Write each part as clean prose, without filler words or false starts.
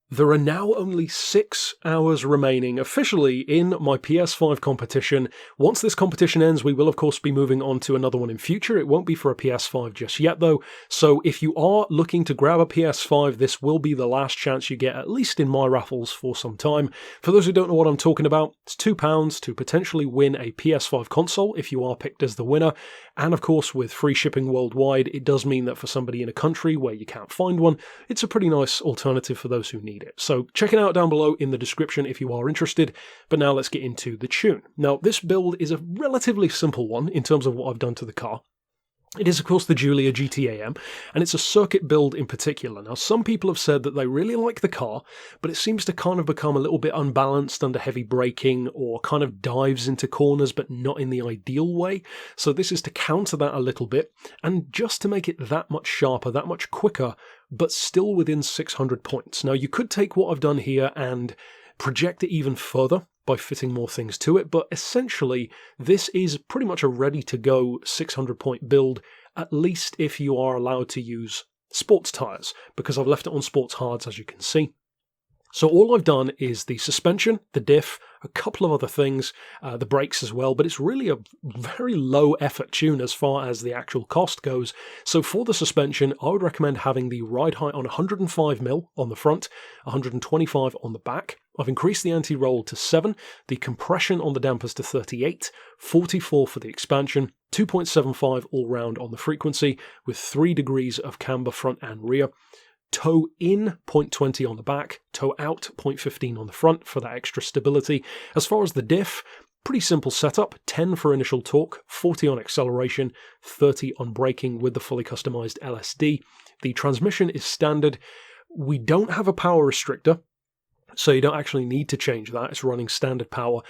There are now only 6 hours remaining officially in my PS5 competition. Once this competition ends, we will of course be moving on to another one in future. It won't be for a PS5 just yet though, so if you are looking to grab a PS5, this will be the last chance you get, at least in my raffles, for some time. For those who don't know what I'm talking about, it's £2 to potentially win a PS5 console if you are picked as the winner, and of course with free shipping worldwide, it does mean that for somebody in a country where you can't find one, it's a pretty nice alternative for those who need it. So check it out down below in the description if you are interested, but now let's get into the tune. Now this build is a relatively simple one in terms of what I've done to the car. It is of course the Giulia GTAm, and it's a circuit build in particular. Now some people have said that they really like the car, but it seems to kind of become a little bit unbalanced under heavy braking, or kind of dives into corners but not in the ideal way. So this is to counter that a little bit, and just to make it that much sharper, that much quicker, but still within 600 points. Now you could take what I've done here and project it even further by fitting more things to it, but essentially this is pretty much a ready-to-go 600-point build, at least if you are allowed to use sports tyres, because I've left it on sports hards, as you can see. So all I've done is the suspension, the diff, a couple of other things, the brakes as well, but it's really a very low effort tune as far as the actual cost goes. So for the suspension, I would recommend having the ride height on 105mm on the front, 125 on the back. I've increased the anti-roll to 7, the compression on the dampers to 38, 44 for the expansion, 2.75 all round on the frequency, with 3 degrees of camber front and rear. Toe in 0.20 on the back, toe out 0.15 on the front for that extra stability. As far as the diff, pretty simple setup, 10 for initial torque, 40 on acceleration, 30 on braking with the fully customized LSD. The transmission is standard. We don't have a power restrictor, so you don't actually need to change that. It's running standard power.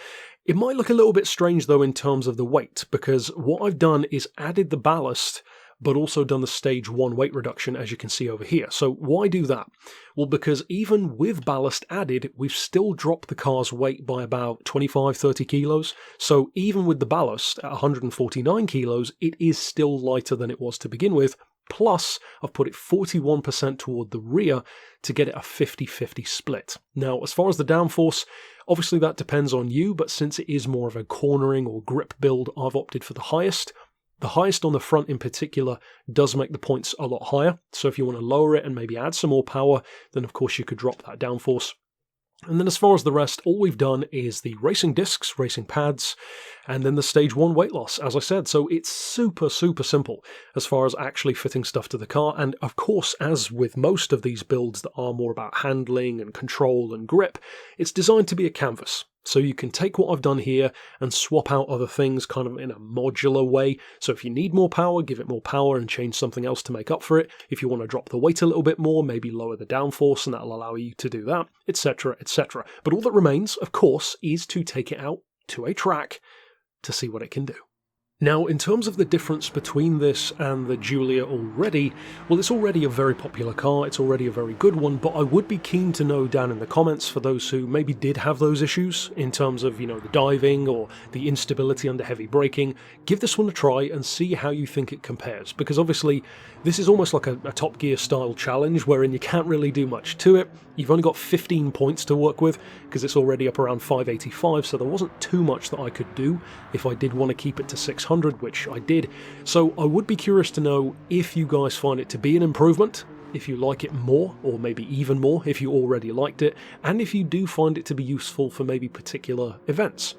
It might look a little bit strange though in terms of the weight, because what I've done is added the ballast but also done the stage 1 weight reduction, as you can see over here. So why do that? Well, because even with ballast added, we've still dropped the car's weight by about 25-30 kilos. So even with the ballast at 149 kilos, it is still lighter than it was to begin with. Plus, I've put it 41% toward the rear to get it a 50-50 split. Now, as far as the downforce, obviously that depends on you, but since it is more of a cornering or grip build, I've opted for the highest. The highest on the front in particular does make the points a lot higher, so if you want to lower it and maybe add some more power, then of course you could drop that downforce. And then as far as the rest, all we've done is the racing discs, racing pads, and then the stage 1 weight loss, as I said. So it's super simple as far as actually fitting stuff to the car. And of course, as with most of these builds that are more about handling and control and grip, it's designed to be a canvas. So you can take what I've done here and swap out other things kind of in a modular way. So if you need more power, give it more power and change something else to make up for it. If you want to drop the weight a little bit more, maybe lower the downforce and that'll allow you to do that, etc, etc. But all that remains, of course, is to take it out to a track to see what it can do. Now, in terms of the difference between this and the Giulia already, well, it's already a very popular car, it's already a very good one, but I would be keen to know down in the comments for those who maybe did have those issues in terms of, the diving or the instability under heavy braking. Give this one a try and see how you think it compares, because obviously this is almost like a Top Gear style challenge wherein you can't really do much to it. You've only got 15 points to work with because it's already up around 585, so there wasn't too much that I could do if I did want to keep it to 600, which I did. So I would be curious to know if you guys find it to be an improvement, if you like it more, or maybe even more if you already liked it, and if you do find it to be useful for maybe particular events.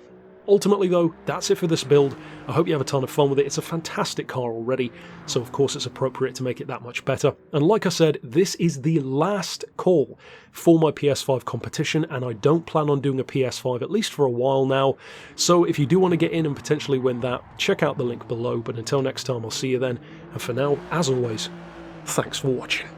Ultimately though, that's it for this build. I hope you have a ton of fun with it. It's a fantastic car already, so of course it's appropriate to make it that much better. And like I said, this is the last call for my PS5 competition, and I don't plan on doing a PS5 at least for a while now. So if you do want to get in and potentially win that, check out the link below. But until next time, I'll see you then. And for now, as always, thanks for watching.